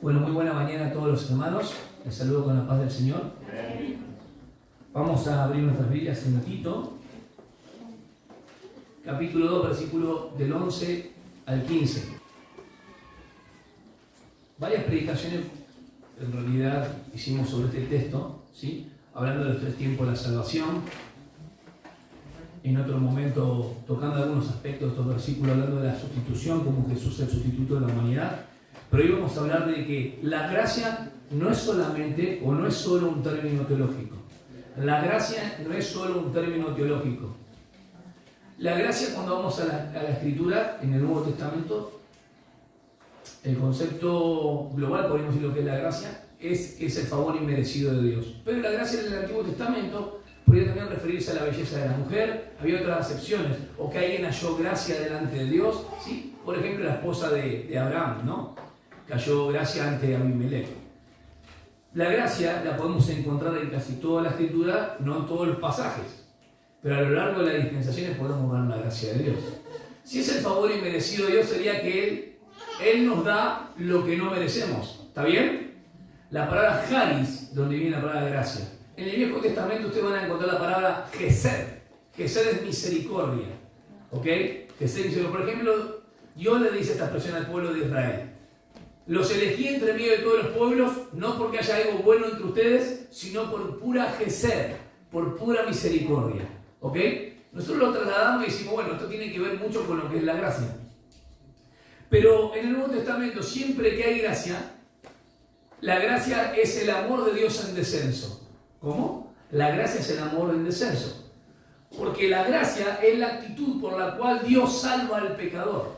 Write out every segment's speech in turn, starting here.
Bueno, muy buena mañana a todos los hermanos. Les saludo con la paz del Señor. Vamos a abrir nuestras Biblias en Tito, capítulo 2, versículo del 11 al 15. Varias predicaciones en realidad hicimos sobre este texto, ¿sí? Hablando de los 3 tiempos de la salvación. En otro momento tocando algunos aspectos de estos versículos, hablando de la sustitución, como Jesús es el sustituto de la humanidad. Pero hoy vamos a hablar de que la gracia no es solamente o no es solo un término teológico. La gracia no es solo un término teológico. La gracia, cuando vamos a la Escritura, en el Nuevo Testamento, el concepto global, podemos decir lo que es la gracia, es el favor inmerecido de Dios. Pero la gracia en el Antiguo Testamento podría también referirse a la belleza de la mujer. Había otras acepciones, o que alguien halló gracia delante de Dios, ¿sí? Por ejemplo, la esposa de Abraham, ¿no? Que halló gracia ante Abimelech. La gracia la podemos encontrar en casi toda la Escritura, no en todos los pasajes, pero a lo largo de las dispensaciones podemos ver la gracia de Dios. Si es el favor inmerecido de Dios, sería que Él nos da lo que no merecemos. ¿Está bien? La palabra charis, donde viene la palabra gracia. En el Viejo Testamento ustedes van a encontrar la palabra gesed. Gesed es misericordia. ¿Ok? Gesed es misericordia. Por ejemplo, Dios le dice esta expresión al pueblo de Israel: los elegí entre medio de todos los pueblos, no porque haya algo bueno entre ustedes, sino por pura gesed, por pura misericordia. ¿Ok? Nosotros lo trasladamos y decimos, bueno, esto tiene que ver mucho con lo que es la gracia. Pero en el Nuevo Testamento, siempre que hay gracia, la gracia es el amor de Dios en descenso. ¿Cómo? La gracia es el amor en descenso. Porque la gracia es la actitud por la cual Dios salva al pecador.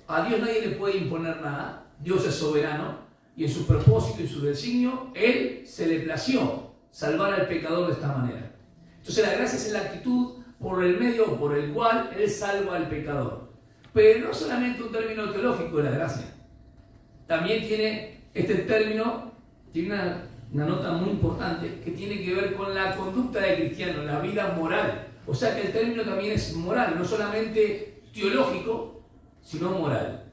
A Dios nadie le puede imponer nada. Dios es soberano y en su propósito y su designio, Él se le plació salvar al pecador de esta manera. Entonces la gracia es la actitud por el medio por el cual Él salva al pecador. Pero no solamente un término teológico de la gracia. También tiene este término, tiene una nota muy importante que tiene que ver con la conducta de cristiano, la vida moral. O sea que el término también es moral, no solamente teológico, sino moral,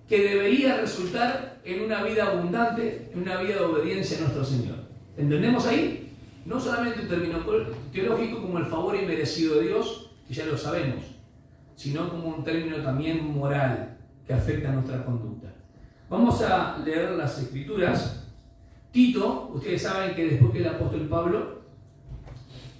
que debería resultar en una vida abundante, en una vida de obediencia a nuestro Señor. ¿Entendemos ahí? No solamente un término teológico como el favor inmerecido de Dios, que ya lo sabemos, sino como un término también moral que afecta a nuestra conducta. Vamos a leer las Escrituras. Tito, ustedes saben que después que el apóstol Pablo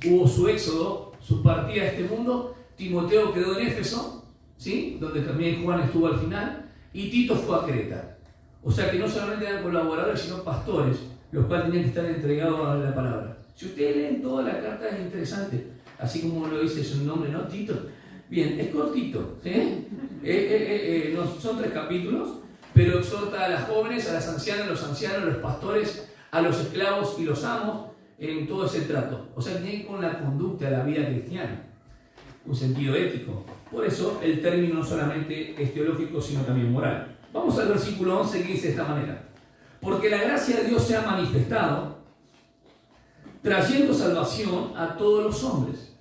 hubo su éxodo, su partida a este mundo, Timoteo quedó en Éfeso, ¿sí? Donde también Juan estuvo al final, y Tito fue a Creta. O sea que no solamente eran colaboradores, sino pastores, los cuales tenían que estar entregados a la palabra. Si ustedes leen toda la carta, es interesante, así como lo dice su nombre, ¿no? Tito. Bien, es cortito, ¿sí? No, son 3 capítulos, pero exhorta a las jóvenes, a las ancianas, a los ancianos, a los pastores, a los esclavos y los amos en todo ese trato. O sea, tiene que ver con la conducta de la vida cristiana, un sentido ético. Por eso el término no solamente es teológico, sino también moral. Vamos al versículo 11 que dice de esta manera: porque la gracia de Dios se ha manifestado, trayendo salvación a todos los hombres,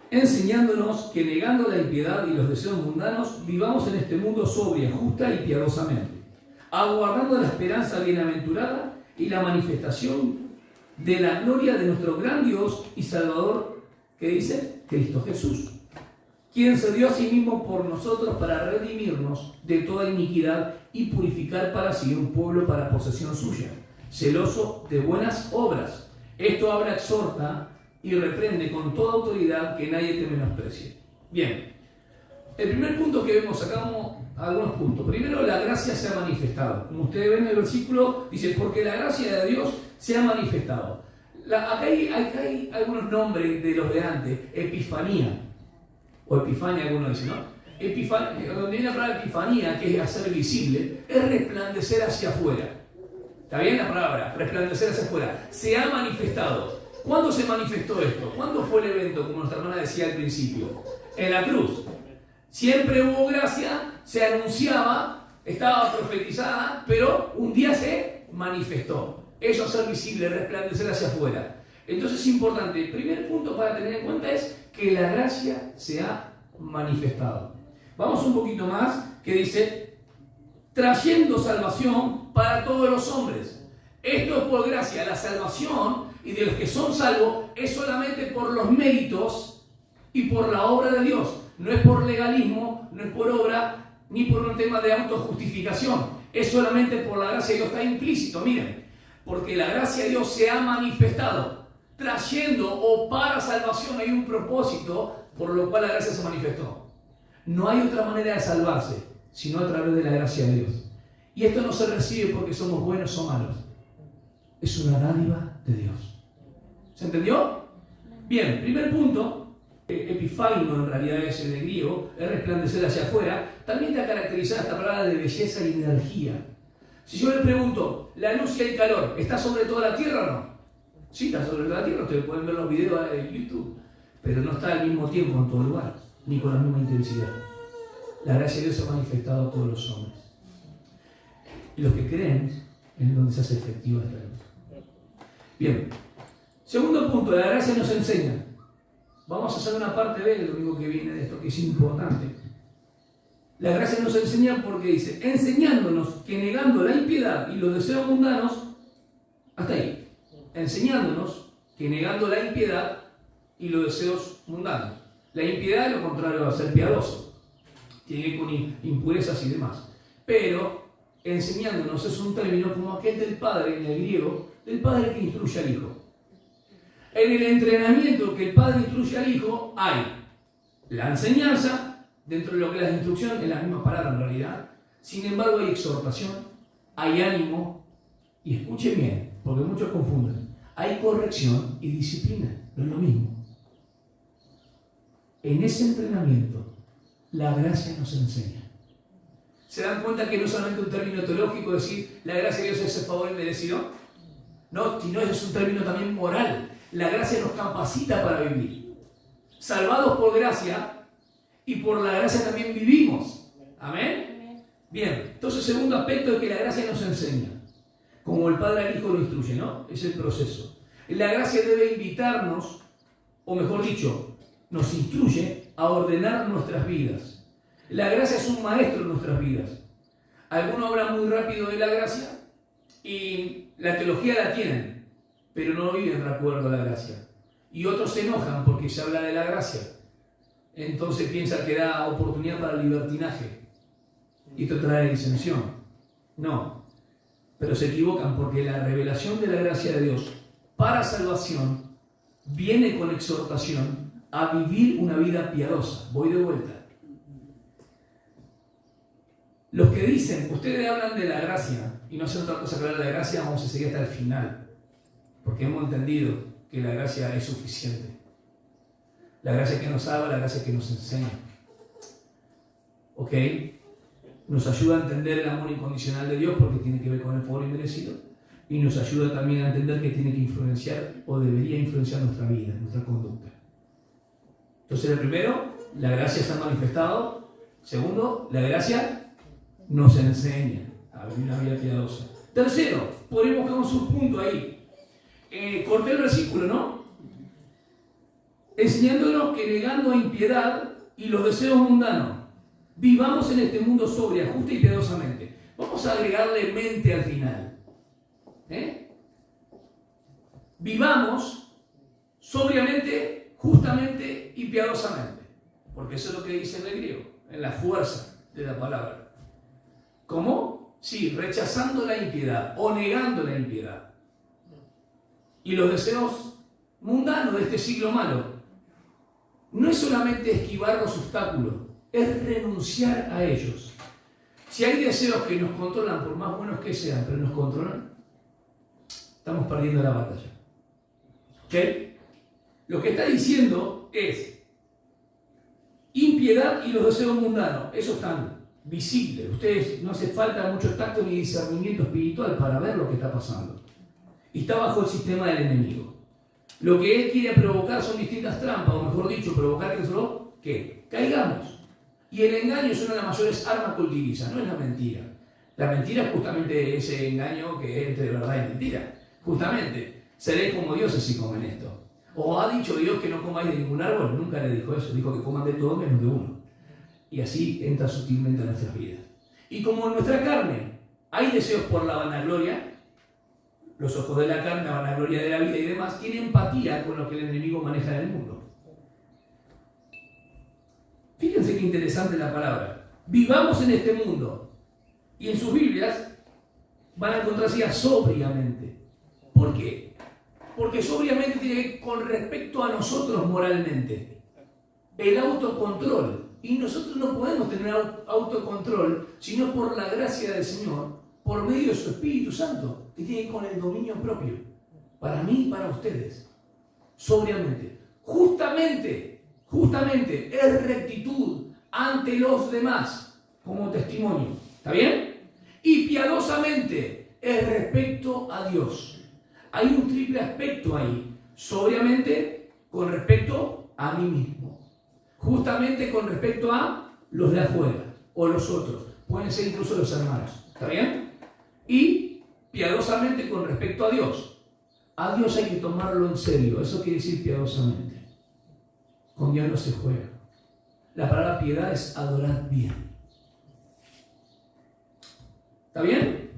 enseñándonos que negando la impiedad y los deseos mundanos, vivamos en este mundo sobria, justa y piadosamente, aguardando la esperanza bienaventurada y la manifestación de la gloria de nuestro gran Dios y Salvador, que dice Cristo Jesús, quien se dio a sí mismo por nosotros para redimirnos de toda iniquidad y purificar para sí un pueblo para posesión suya, celoso de buenas obras. Esto habla, exhorta y reprende con toda autoridad, que nadie te menosprecie. Bien, el primer punto que vemos, sacamos algunos puntos. Primero, la gracia se ha manifestado. Como ustedes ven en el versículo, dice, porque la gracia de Dios se ha manifestado. Acá hay algunos nombres de los de antes. Epifanía, o Epifania, algunos dicen, ¿no? Donde viene la palabra epifanía, que es hacer visible, es resplandecer hacia afuera. ¿Está bien la palabra? Resplandecer hacia afuera. Se ha manifestado. ¿Cuándo se manifestó esto? ¿Cuándo fue el evento, como nuestra hermana decía al principio? En la cruz. Siempre hubo gracia, se anunciaba, estaba profetizada, pero un día se manifestó. Eso, hacer visible, resplandecer hacia afuera. Entonces es importante. El primer punto para tener en cuenta es que la gracia se ha manifestado. Vamos un poquito más, que dice trayendo salvación para todos los hombres. Esto es por gracia. La salvación y de los que son salvos es solamente por los méritos y por la obra de Dios. No es por legalismo, no es por obra, ni por un tema de autojustificación. Es solamente por la gracia de Dios. Está implícito, miren. Porque la gracia de Dios se ha manifestado, trayendo o para salvación. Hay un propósito por lo cual la gracia se manifestó. No hay otra manera de salvarse, sino a través de la gracia de Dios. Y esto no se recibe porque somos buenos o malos. Es una dádiva de Dios. ¿Se entendió? Bien, primer punto. Epifaino en realidad es en el griego, es resplandecer hacia afuera. También te caracteriza esta palabra de belleza y energía. Si yo le pregunto, ¿la luz y el calor está sobre toda la tierra o no? Sí, está sobre toda la tierra. Ustedes pueden ver los videos de YouTube. Pero no está al mismo tiempo en todo lugar, ni con la misma intensidad. La gracia de Dios se ha manifestado a todos los hombres. Y los que creen es donde se hace efectiva esta luz. Bien. Segundo punto, la gracia nos enseña. Vamos a hacer una parte B el domingo que viene de esto, que es importante. La gracia nos enseña porque dice, enseñándonos que negando la impiedad y los deseos mundanos, hasta ahí, enseñándonos que negando la impiedad y los deseos mundanos. La impiedad es lo contrario a ser piadoso, tiene que ver con impurezas y demás. Pero enseñándonos es un término como aquel del padre en el griego, del padre que instruye al hijo. En el entrenamiento que el padre instruye al hijo hay la enseñanza, dentro de lo que es la instrucción, es la misma palabra en realidad. Sin embargo hay exhortación, hay ánimo, y escuchen bien, porque muchos confunden, hay corrección y disciplina, no es lo mismo. En ese entrenamiento, la gracia nos enseña. ¿Se dan cuenta que no es solamente un término teológico decir la gracia de Dios es el favor inmerecido? No, sino es un término también moral. La gracia nos capacita para vivir. Salvados por gracia y por la gracia también vivimos. ¿Amén? Bien, entonces segundo aspecto es que la gracia nos enseña. Como el Padre al Hijo lo instruye, ¿no? Es el proceso. La gracia debe invitarnos, o mejor dicho, nos instruye a ordenar nuestras vidas. La gracia es un maestro en nuestras vidas. Algunos hablan muy rápido de la gracia y la teología la tienen, pero no viven de acuerdo a la gracia. Y otros se enojan porque se habla de la gracia. Entonces piensan que da oportunidad para el libertinaje. Y esto trae disensión. No, pero se equivocan porque la revelación de la gracia de Dios para salvación viene con exhortación a vivir una vida piadosa. Voy de vuelta. Los que dicen, ustedes hablan de la gracia y no hacen otra cosa que hablar de la gracia, vamos a seguir hasta el final, porque hemos entendido que la gracia es suficiente. La gracia que nos salva, la gracia que nos enseña. ¿Ok? Nos ayuda a entender el amor incondicional de Dios porque tiene que ver con el favor inmerecido, y nos ayuda también a entender que tiene que influenciar o debería influenciar nuestra vida, nuestra conducta. Entonces, el primero, la gracia se ha manifestado. Segundo, la gracia nos enseña a vivir una vida piadosa. Tercero, podemos buscar un subpunto ahí. Corté el versículo, ¿no? Enseñándonos que negando a impiedad y los deseos mundanos, vivamos en este mundo sobria, justa y piadosamente. Vamos a agregarle mente al final. Vivamos sobriamente, justamente y piadosamente. Porque eso es lo que dice el griego, en la fuerza de la palabra. ¿Cómo? Sí, rechazando la impiedad o negando la impiedad. Y los deseos mundanos de este siglo malo. No es solamente esquivar los obstáculos, es renunciar a ellos. Si hay deseos que nos controlan, por más buenos que sean, pero nos controlan, estamos perdiendo la batalla. ¿Ok? Lo que está diciendo es impiedad y los deseos mundanos. Eso están visibles. Ustedes no hace falta mucho tacto ni discernimiento espiritual para ver lo que está pasando. Y está bajo el sistema del enemigo. Lo que él quiere provocar son distintas trampas, o mejor dicho, provocar que nosotros, ¿qué? Caigamos. Y el engaño es una de las mayores armas que utiliza, no es la mentira. La mentira es justamente ese engaño que es entre verdad y mentira. Justamente, seréis como dioses si comen esto. ¿O ha dicho Dios que no comáis de ningún árbol? Nunca le dijo eso, dijo que coman de todo menos de uno. Y así entra sutilmente a nuestras vidas. Y como en nuestra carne hay deseos por la vanagloria, los ojos de la carne, la vanagloria de la vida y demás, tiene empatía con lo que el enemigo maneja en el mundo. Fíjense qué interesante la palabra. Vivamos en este mundo. Y en sus Biblias van a encontrar así sobriamente. ¿Por qué? Porque sobriamente tiene que ver con respecto a nosotros moralmente. El autocontrol. Y nosotros no podemos tener autocontrol sino por la gracia del Señor, por medio de su Espíritu Santo, que tiene que ver con el dominio propio. Para mí y para ustedes. Sobriamente. Justamente es rectitud ante los demás como testimonio. ¿Está bien? Y piadosamente es respecto a Dios. Hay un triple aspecto ahí. Sobriamente con respecto a mí mismo. Justamente con respecto a los de afuera o los otros. Pueden ser incluso los hermanos. ¿Está bien? Y piadosamente con respecto a Dios. A Dios hay que tomarlo en serio. Eso quiere decir piadosamente. Con Dios no se juega. La palabra piedad es adorar bien. ¿Está bien?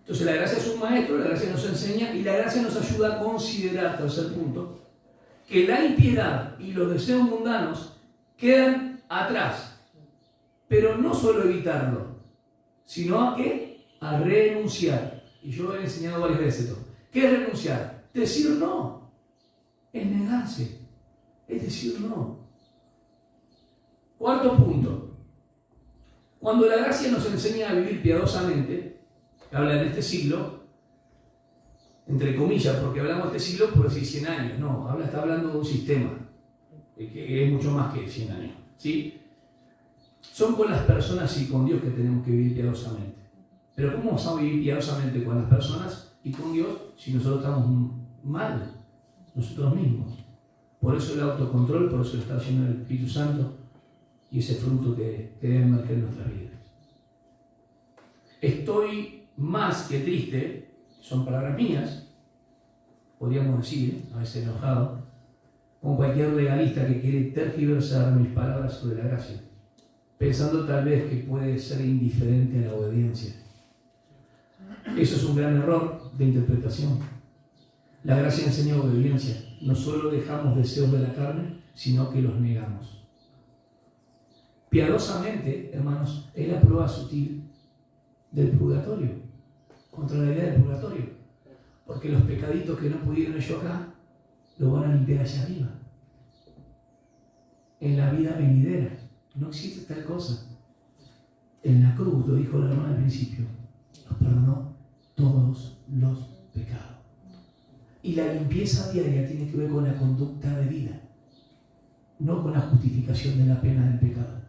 Entonces la gracia es un maestro, la gracia nos enseña y la gracia nos ayuda a considerar, tercer punto, que la impiedad y los deseos mundanos quedan atrás. Pero no solo evitarlo, sino a qué? A renunciar. Y yo lo he enseñado varias veces esto. ¿Qué es renunciar? Decir no. Es negarse. Es decir no. Cuarto punto. Cuando la gracia nos enseña a vivir piadosamente, habla en este siglo, entre comillas, porque hablamos de este siglo por decir 100 años, no, está hablando de un sistema, que es mucho más que 100 años, ¿sí? Son con las personas y con Dios que tenemos que vivir piadosamente. Pero ¿cómo vamos a vivir piadosamente con las personas y con Dios si nosotros estamos mal, nosotros mismos? Por eso el autocontrol, por eso el estar lleno del Espíritu Santo y ese fruto que debe emerger en nuestras vidas. Estoy más que triste, son palabras mías, podríamos decir, a veces enojado, con cualquier legalista que quiere tergiversar mis palabras sobre la gracia, pensando tal vez que puede ser indiferente a la obediencia. Eso es un gran error de interpretación. La gracia enseña obediencia. No solo dejamos deseos de la carne, sino que los negamos. Piadosamente, hermanos, es la prueba sutil del purgatorio, contra la idea del purgatorio. Porque los pecaditos que no pudieron ellos acá, los van a limpiar allá arriba. En la vida venidera. No existe tal cosa. En la cruz, lo dijo la hermana al principio, nos perdonó todos los pecados. Y la limpieza diaria tiene que ver con la conducta de vida, no con la justificación de la pena del pecado.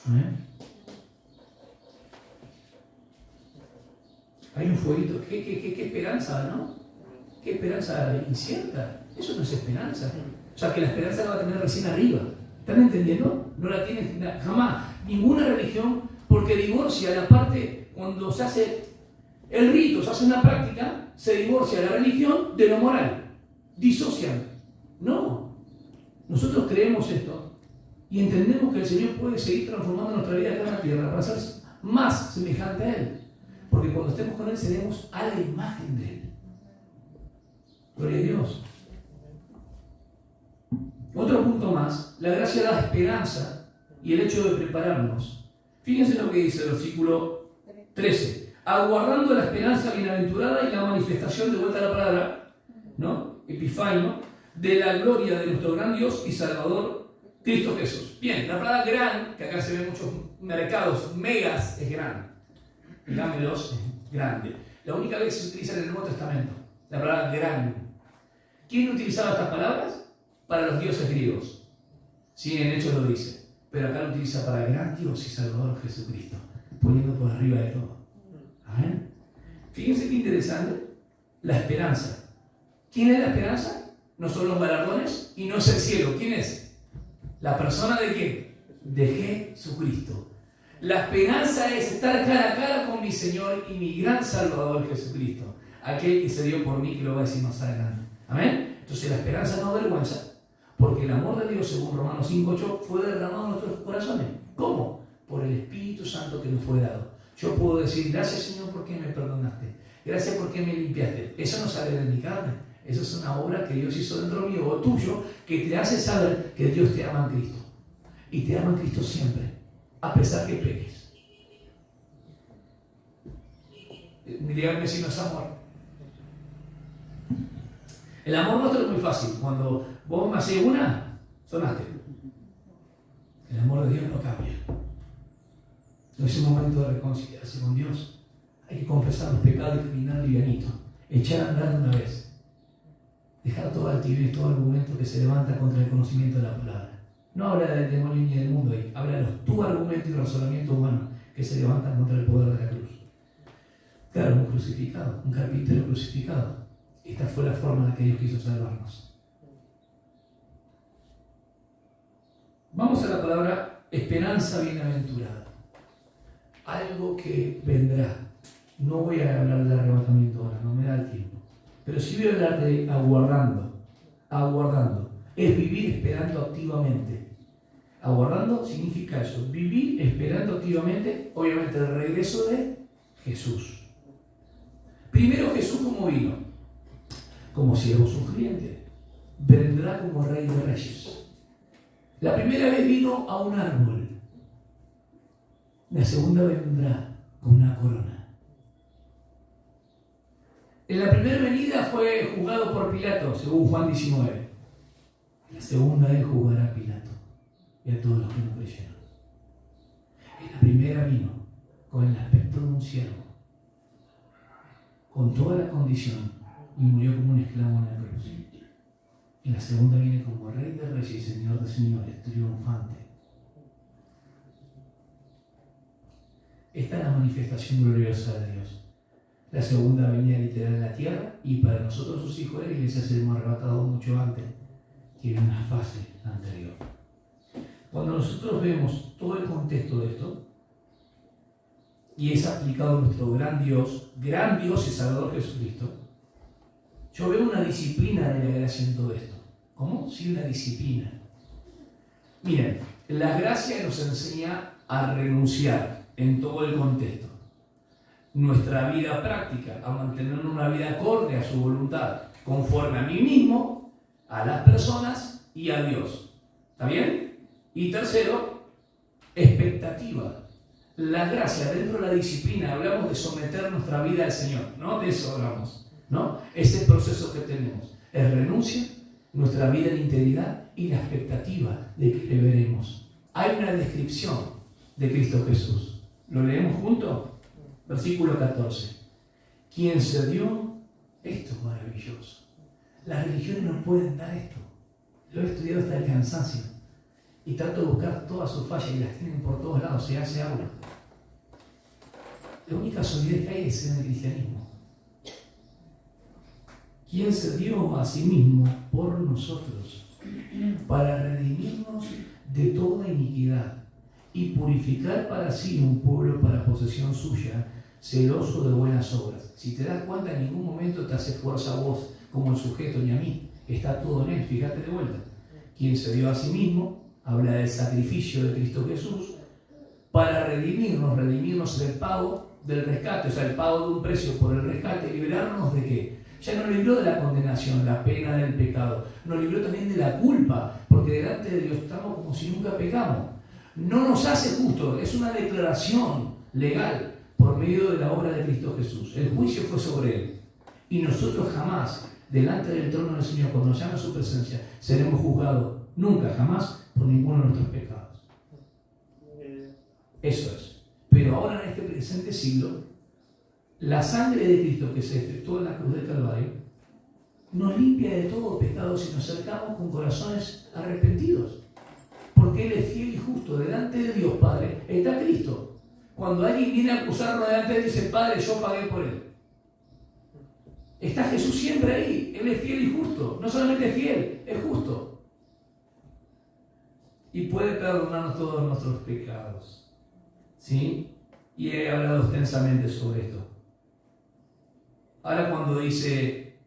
¿Amén? Hay un fueguito. ¿Qué esperanza, no? ¿Qué esperanza incierta? Eso no es esperanza. O sea, que la esperanza la va a tener recién arriba. ¿Están entendiendo? No la tiene jamás. Ninguna religión, porque divorcia la parte, cuando se hace el rito, se hace una práctica, se divorcia la religión de lo moral. Disocian. No. Nosotros creemos esto y entendemos que el Señor puede seguir transformando nuestra vida acá en la tierra para ser más semejante a Él. Porque cuando estemos con Él seremos a la imagen de Él. Gloria a Dios. Otro punto más, la gracia da esperanza y el hecho de prepararnos. Fíjense lo que dice el versículo 13. Aguardando la esperanza bienaventurada y la manifestación, de vuelta a la palabra, ¿no? Epifanio, de la gloria de nuestro gran Dios y Salvador, Cristo Jesús. Bien, la palabra gran, que acá se ve en muchos mercados, megas es gran. Dámelos es grande. La única vez que se utiliza en el Nuevo Testamento, la palabra gran. ¿Quién utilizaba estas palabras? Para los dioses griegos. Sí, en Hechos lo dice. Pero acá lo utiliza para el gran Dios y Salvador Jesucristo, poniendo por arriba de todo. Amén. Fíjense qué interesante. La esperanza. ¿Quién es la esperanza? No son los galardones y no es el cielo. ¿Quién es? ¿La persona de qué? De Jesucristo. La esperanza es estar cara a cara con mi Señor y mi gran Salvador Jesucristo. Aquel que se dio por mí, que lo voy a decir más adelante. Amén. Entonces la esperanza no avergüenza, porque el amor de Dios, según Romanos 5:8, fue derramado en nuestros corazones. ¿Cómo? por el Espíritu Santo que nos fue dado. Yo puedo decir, gracias Señor porque me perdonaste, gracias porque me limpiaste. Eso no sale de mi carne, eso es una obra que Dios hizo dentro mío o tuyo, que te hace saber que Dios te ama en Cristo. Y te ama en Cristo siempre, a pesar que peques. Díganme si no es amor. El amor nuestro es muy fácil. Cuando vos me haces una, sonaste. El amor de Dios no cambia. En ese momento de reconciliarse con Dios, hay que confesar los pecados y caminar livianito. Echar a andar de una vez. Dejar toda altivez, todo argumento que se levanta contra el conocimiento de la palabra. No habla del demonio ni del mundo ahí. Habla de los tu argumento y razonamiento humano que se levantan contra el poder de la cruz. Claro, un crucificado, un carpintero crucificado. Esta fue la forma en la que Dios quiso salvarnos. Vamos a la palabra esperanza bienaventurada. Algo que vendrá. No voy a hablar del arrebatamiento ahora, no me da el tiempo. Pero sí voy a hablar de aguardando. Aguardando. Es vivir esperando activamente. Aguardando significa eso. Vivir esperando activamente, obviamente, el regreso de Jesús. Primero Jesús como vino. Como siervo sufriente. Vendrá como Rey de Reyes. La primera vez vino a un árbol. La segunda vendrá con una corona. En la primera venida fue juzgado por Pilato, según Juan 19. En la segunda él juzgará a Pilato y a todos los que no creyeron. En la primera vino con el aspecto de un siervo, con toda la condición, y murió como un esclavo en la cruz. En la segunda viene como Rey de Reyes y Señor de Señores, triunfante. Esta es la manifestación gloriosa de Dios. La segunda venida literal en la tierra, y para nosotros sus hijos de la iglesia seremos arrebatados mucho antes. Tiene una fase anterior. Cuando nosotros vemos todo el contexto de esto, y es aplicado a nuestro gran Dios y Salvador Jesucristo, yo veo una disciplina de la gracia en todo esto. ¿Cómo? Sí, una disciplina. Miren, la gracia nos enseña a renunciar en todo el contexto. Nuestra vida práctica, a mantener una vida acorde a su voluntad, conforme a mí mismo, a las personas y a Dios. ¿Está bien? Y tercero, expectativa. La gracia, dentro de la disciplina, hablamos de someter nuestra vida al Señor, ¿no? De eso hablamos, ¿no? Ese proceso que tenemos es renuncia, nuestra vida en integridad y la expectativa de que le veremos. Hay una descripción de Cristo Jesús. ¿Lo leemos juntos? Versículo 14. Quien se dio, esto es maravilloso. Las religiones no pueden dar esto. Lo he estudiado hasta el cansancio. Y trato de buscar todas sus fallas y las tienen por todos lados, se hace agua. La única solidez que hay es en el cristianismo. Quien se dio a sí mismo por nosotros para redimirnos de toda iniquidad y purificar para sí un pueblo para posesión suya, celoso de buenas obras. Si te das cuenta, en ningún momento te hace fuerza a vos como el sujeto ni a mí. Está todo en él, fíjate de vuelta. Quien se dio a sí mismo, habla del sacrificio de Cristo Jesús, para redimirnos del pago del rescate, o sea, el pago de un precio por el rescate, liberarnos de qué. Ya nos libró de la condenación, la pena del pecado, nos libró también de la culpa, porque delante de Dios estamos como si nunca pecamos. No nos hace justos, es una declaración legal por medio de la obra de Cristo Jesús. El juicio fue sobre él. Y nosotros jamás, delante del trono del Señor, cuando nos llama a su presencia, seremos juzgados, nunca, jamás, por ninguno de nuestros pecados. Eso es. Pero ahora en este presente siglo, la sangre de Cristo que se efectuó en la cruz del Calvario nos limpia de todo pecado si nos acercamos con corazones arrepentidos. Porque Él es fiel y justo. Delante de Dios Padre está Cristo. Cuando alguien viene a acusarlo delante de Él, dice: Padre, yo pagué por Él. Está Jesús siempre ahí. Él es fiel y justo. No solamente es fiel, es justo. Y puede perdonarnos todos nuestros pecados. ¿Sí? Y he hablado extensamente sobre esto. Ahora cuando dice,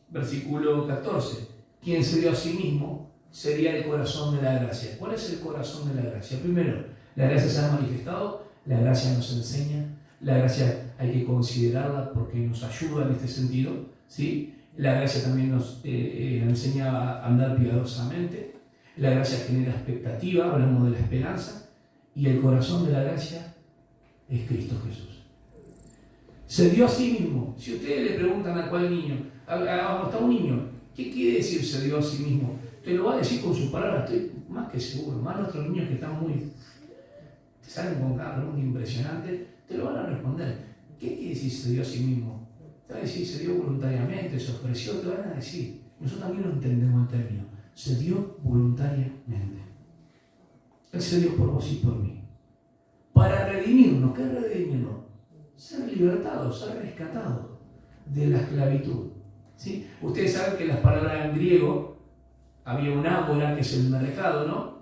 versículo 14, quien se dio a sí mismo sería el corazón de la gracia. ¿Cuál es el corazón de la gracia? Primero, La gracia se ha manifestado, la gracia nos enseña, la gracia hay que considerarla porque nos ayuda en este sentido, ¿sí? La gracia también nos enseña a andar piadosamente, la gracia genera expectativa, hablamos de la esperanza, y el corazón de la gracia es Cristo Jesús. Se dio a sí mismo. Si ustedes le preguntan a cuál niño, hasta un niño, ¿qué quiere decir se dio a sí mismo? Te lo va a decir con sus palabras, estoy más que seguro. Más nuestros niños que están te salen con cada pregunta impresionante, te lo van a responder. ¿Qué quiere decir se dio a sí mismo? Te va a decir se dio voluntariamente, se ofreció, te van a decir. Nosotros también lo entendemos el término. Se dio voluntariamente. Él se dio por vos y por mí. Para redimirnos. ¿Qué es redimirnos? Ser libertados, ser rescatados de la esclavitud. ¿Sí? Ustedes saben que las palabras en griego había un ágora, que es el mercado, ¿no?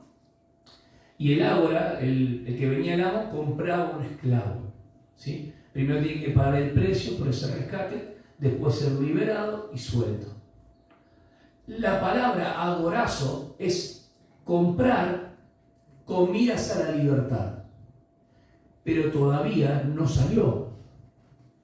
Y el ágora, el que venía al amo, compraba un esclavo. ¿Sí? Primero tiene que pagar el precio por ese rescate, después ser liberado y suelto. La palabra agorazo es comprar con miras a la libertad. Pero todavía no salió.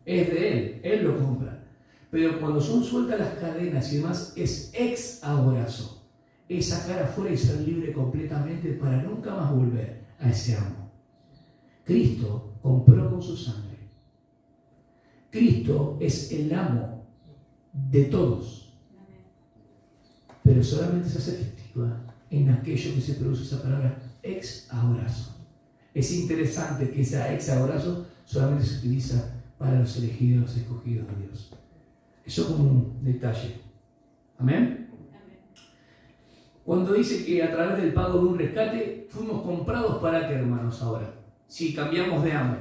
Es de él lo compra. Pero cuando son sueltas las cadenas y demás, es ex agorazo. Es sacar afuera y ser libre completamente para nunca más volver a ese amo. Cristo compró con su sangre. Cristo es el amo de todos. Pero solamente se hace efectiva en aquello que se produce esa palabra ex agorazo. Es interesante que esa ex agorazo solamente se utiliza para los elegidos, los escogidos de Dios. Eso como un detalle. ¿Amén? Cuando dice que a través del pago de un rescate fuimos comprados, ¿para qué, hermanos, ahora? Si cambiamos de amo.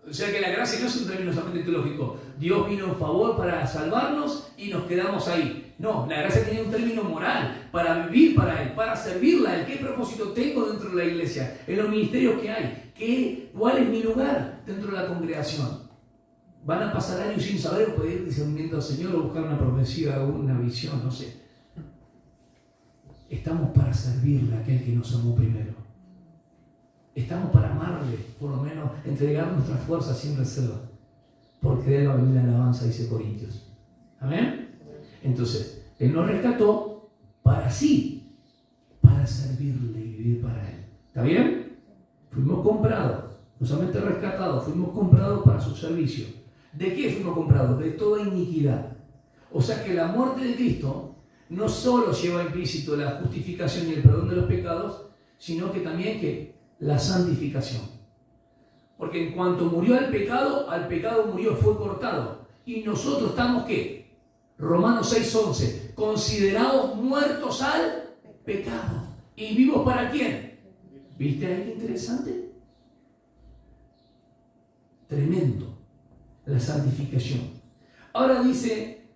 O sea que la gracia no es un término solamente teológico. Dios vino en favor para salvarnos y nos quedamos ahí. No, la gracia tiene un término moral, para vivir para Él, para servirla a Él. ¿Qué propósito tengo dentro de la iglesia? En los ministerios que hay. ¿Cuál es mi lugar dentro de la congregación? Van a pasar años sin saber o pedir discernimiento al Señor o buscar una profecía o una visión, no sé. Estamos para servirle a aquel que nos amó primero. Estamos para amarle, por lo menos entregar nuestras fuerzas sin reserva. Porque de Él va a venir la alabanza, dice Corintios. ¿Amén? Entonces, Él nos rescató para sí, para servirle y vivir para Él. ¿Está bien? Fuimos comprados, no solamente rescatados, fuimos comprados para su servicio. ¿De qué fuimos comprados? De toda iniquidad. O sea que la muerte de Cristo no solo lleva implícito la justificación y el perdón de los pecados, sino que también la santificación. Porque en cuanto murió al pecado murió, fue cortado. Y nosotros estamos, ¿qué? Romanos 6:11, considerados muertos al pecado. ¿Y vivos para quién? ¿Viste ahí qué interesante? Tremendo. La santificación. Ahora dice,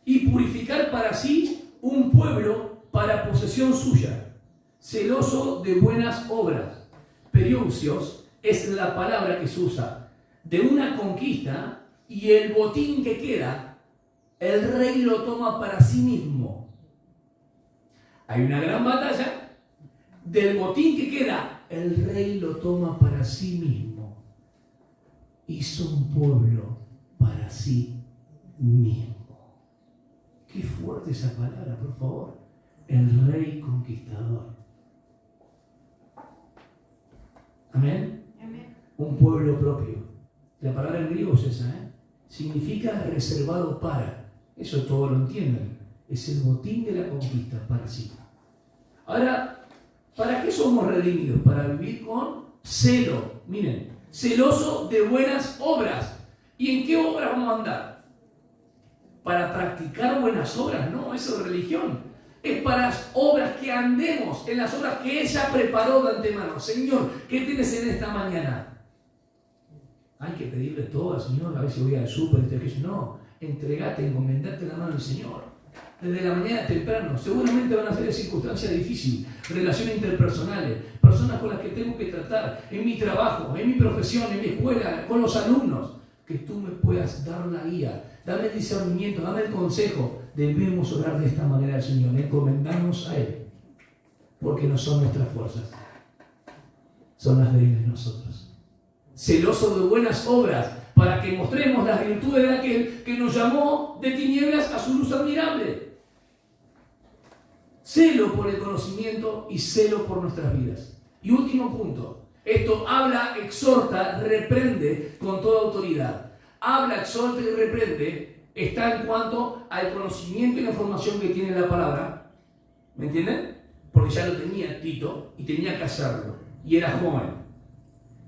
y purificar para sí un pueblo para posesión suya, celoso de buenas obras. Periousios es la palabra que se usa de una conquista y el botín que queda, el rey lo toma para sí mismo. Hay una gran batalla, del botín que queda, el rey lo toma para sí mismo. Hizo un pueblo para sí mismo. Qué fuerte esa palabra, por favor. El rey conquistador. ¿Amén? Amén. Un pueblo propio. La palabra en griego es esa, significa reservado para. Eso todos lo entienden. Es el botín de la conquista para sí. Ahora, ¿para qué somos redimidos? Para vivir con celo. Miren, celoso de buenas obras. ¿Y en qué obras vamos a andar? ¿Para practicar buenas obras? No, eso es religión. Es para las obras que andemos, en las obras que ella preparó de antemano. Señor, ¿qué tienes en esta mañana? Hay que pedirle todo al Señor, a ver si voy al súper, no, entregate, encomendate la mano del Señor. Desde la mañana temprano, seguramente van a ser circunstancias difíciles, relaciones interpersonales, personas con las que tengo que tratar, en mi trabajo, en mi profesión, en mi escuela, con los alumnos, que tú me puedas dar la guía, dame el discernimiento, dame el consejo. Debemos orar de esta manera al Señor, encomendarnos a Él, porque no son nuestras fuerzas. son las de Él en nosotros. Celoso de buenas obras, para que mostremos las virtudes de aquel que nos llamó de tinieblas a su luz admirable. Celo por el conocimiento y celo por nuestras vidas. Y último punto, esto habla, exhorta, reprende con toda autoridad. Habla, exhorta y reprende, está en cuanto al conocimiento y la información que tiene la palabra. ¿Me entienden? Porque ya lo tenía Tito y tenía que hacerlo. Y era joven.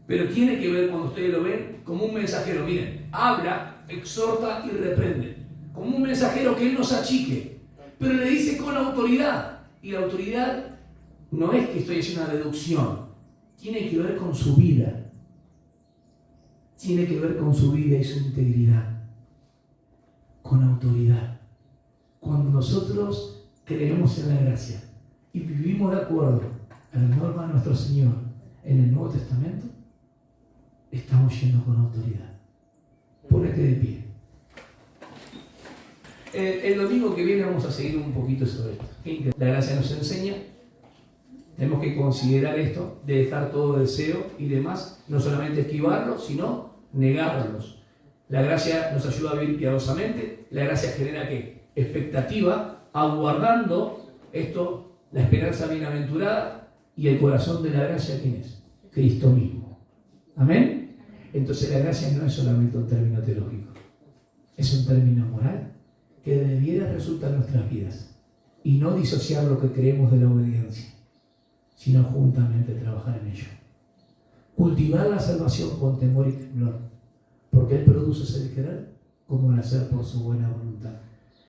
Pero tiene que ver, cuando ustedes lo ven, como un mensajero. Miren, habla, exhorta y reprende. Como un mensajero que él nos achique. Pero le dice con autoridad. Y la autoridad no es que estoy haciendo una reducción. Tiene que ver con su vida. Tiene que ver con su vida y su integridad. Con autoridad. Cuando nosotros creemos en la gracia y vivimos de acuerdo a la norma de nuestro Señor en el Nuevo Testamento, estamos yendo con autoridad. Ponete de pie. El domingo que viene vamos a seguir un poquito sobre esto. La gracia nos enseña. Tenemos que considerar esto, de dejar todo deseo y demás, no solamente esquivarlos, sino negarlos. La gracia nos ayuda a vivir piadosamente. La gracia genera ¿qué? Expectativa, aguardando esto, la esperanza bienaventurada, y el corazón de la gracia, ¿quién es? Cristo mismo. ¿Amén? Entonces la gracia no es solamente un término teológico, es un término moral que debiera resultar en nuestras vidas y no disociar lo que creemos de la obediencia, sino juntamente trabajar en ello. Cultivar la salvación con temor y temblor, porque Él produce el querer como el hacer por su buena voluntad.